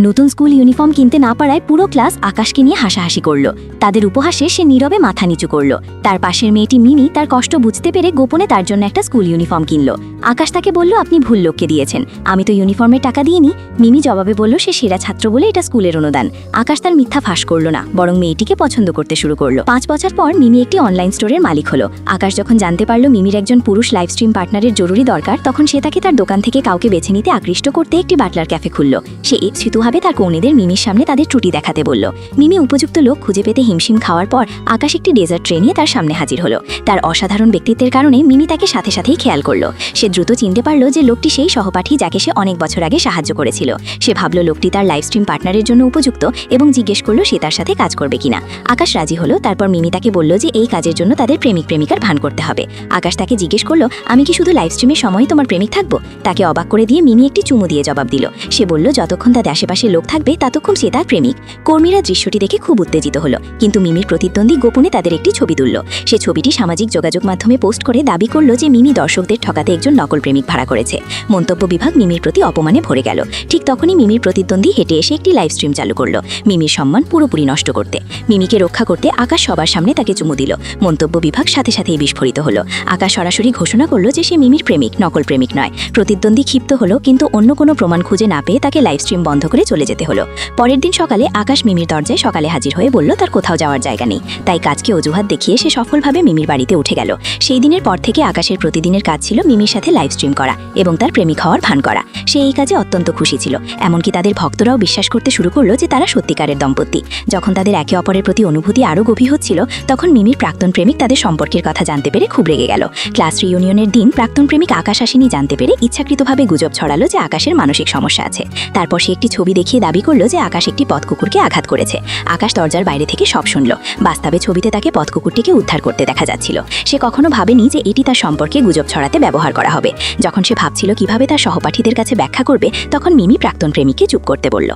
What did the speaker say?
নতুন school uniform কিনতে না পারায় পুরো ক্লাস আকাশকে নিয়ে হাসাহাসি করল। তাদের উপহাসে সে নীরবে মাথা নিচু করল। তার পাশের মেয়েটি মিমি তার কষ্ট বুঝতে পেরে গোপনে তার জন্য একটা স্কুল ইউনিফর্ম কিনল। আকাশ তাকে বলল, আপনি ভুল লোককে দিয়েছেন, আমি তো ইউনিফর্মের টাকা দিইনি। মিমি জবাবে বলল সে সেরা ছাত্র বলে এটা স্কুলের অনুদান। আকাশ তার মিথ্যা ফাঁস করল না, বরং মেয়েটিকে পছন্দ করতে শুরু করলো। 5 বছর পর মিমি একটি অনলাইন স্টোরের মালিক হলো। আকাশ যখন জানতে পারল মিমির একজন পুরুষ লাইভ স্ট্রিম পার্টনারের জরুরি দরকার, তখন সে তাকে তার দোকান থেকে কাউকে বেছে নিতে আকৃষ্ট করতে একটি বাটলার ক্যাফে খুলল। সে ইচ্ছাকৃতভাবে তার কৌনেদের মিমির সামনে তাদের ত্রুটি দেখাতে বলল। মিমি উপযুক্ত লোক খুঁজে পেতে হিমশিম খাওয়ার পর আকাশ একটি ডেজার্ট ট্রে নিয়ে তার সামনে হাজির হলো। তার অসাধারণ ব্যক্তিত্বের কারণে মিমি তাকে সাথে সাথেই খেয়াল করল। সে দ্রুত চিনতে পারল যে লোকটি সেই সহপাঠী যাকে সে অনেক বছর আগে সাহায্য করেছিল। সে ভাবল লোকটি তার লাইভ স্ট্রিম পার্টনারের জন্য উপযুক্ত এবং জিজ্ঞেস করল সে তার সাথে কাজ করবে কিনা। আকাশ রাজি হলো। তারপর মিমি তাকে বলল যে এই কাজের জন্য তাদের প্রেমিক প্রেমিকার ভান করতে হবে। আকাশ তাকে জিজ্ঞেস করল, আমি কি শুধু লাইভ স্ট্রিমের সময়ই তোমার প্রেমিক থাকবো? তাকে অবাক করে দিয়ে মিমি একটি চুমু দিয়ে জবাব দিল। সে বলল যতক্ষণ তাদের আশেপাশে লোক থাকবে ততক্ষণ সে তার প্রেমিক। কর্মীরা দৃশ্যটি দেখে খুব উত্তেজিত হলো, কিন্তু মিমির প্রতিদ্বন্দ্বী গোপনে তাদের একটি ছবি তুলল। সে ছবিটি সামাজিক যোগাযোগ মাধ্যমে পোস্ট করে দাবি করল যে মিমি দর্শকদের ঠকাতে একজন নকল প্রেমিক ভাড়া করেছে। মন্তব্য বিভাগ মিমির প্রতি অপমানে ভরে গেল। ঠিক তখনই মিমির প্রতিদ্বন্দ্বী হেঁটে এসে একটি লাইভ স্ট্রিম চালু করলো, মিমির সম্মান পুরোপুরি নষ্ট করতে। মিমিকে রক্ষা করতে আকাশ সবার সামনে তাকে চুমু দিল। মন্তব্য বিভাগ সাথে সাথেই বিস্ফোরিত হলো। আকাশ সরাসরি ঘোষণা করলো যে সে মিমির প্রেমিক, নকল প্রেমিক নয়। প্রতিদ্বন্দ্বী ক্ষিপ্ত হলো, কিন্তু অন্য কোনো প্রমাণ খুঁজে না পেয়ে তাকে লাইভ স্ট্রিম বন্ধ করে চলে যেতে হলো। পরের দিন সকালে আকাশ মিমির দরজায় সকালে হাজির হয়ে বলল তার কোথাও যাওয়ার জায়গা নেই, তাই কাজকে অজুহাত দেখিয়ে সে সফলভাবে মিমির বাড়িতে উঠে গেল। সেই দিনের পর থেকে আকাশের প্রতিদিনের কাজ ছিল মিমির সাথে লাইভ স্ট্রিম করা এবং তার প্রেমিক হওয়ার ভান করা। সে এই কাজে অত্যন্ত খুশি ছিল, এমনকি তাদের ভক্তরাও বিশ্বাস করতে শুরু করলো যে তারা সত্যিকারের দম্পতি। যখন তাদের একে অপরের প্রতি অনুভূতি আরও গভীর হচ্ছিল, তখন মিমির প্রাক্তন প্রেমিক তাদের সম্পর্কের কথা জানতে পেরে খুব রেগে গেল। ক্লাস রিইউনিয়নের দিন প্রাক্তন প্রেমিক আকাশ আসেনি জানতে পেরে ইচ্ছাকৃতভাবে গুজব ছড়ালো যে আকাশের মানসিক সমস্যা আছে। তারপর সে একটি ছবি দেখিয়ে দাবি করলো যে আকাশ একটি পথকুকুরকে আঘাত করেছে। আকাশ দরজার বাইরে থেকে সব শুনল। বাস্তবে ছবিতে তাকে পথকুকুরটিকে উদ্ধার করতে দেখা যাচ্ছিল। সে কখনো ভাবেনি যে এটি তার সম্পর্কে গুজব ছড়াতে ব্যবহার করা হবে। যখন সে ভাবছিল কিভাবে তার সহপাঠীদের কাছে ব্যাখ্যা করবে, তখন মিমি প্রাক্তন প্রেমিককে চুপ করতে বলল।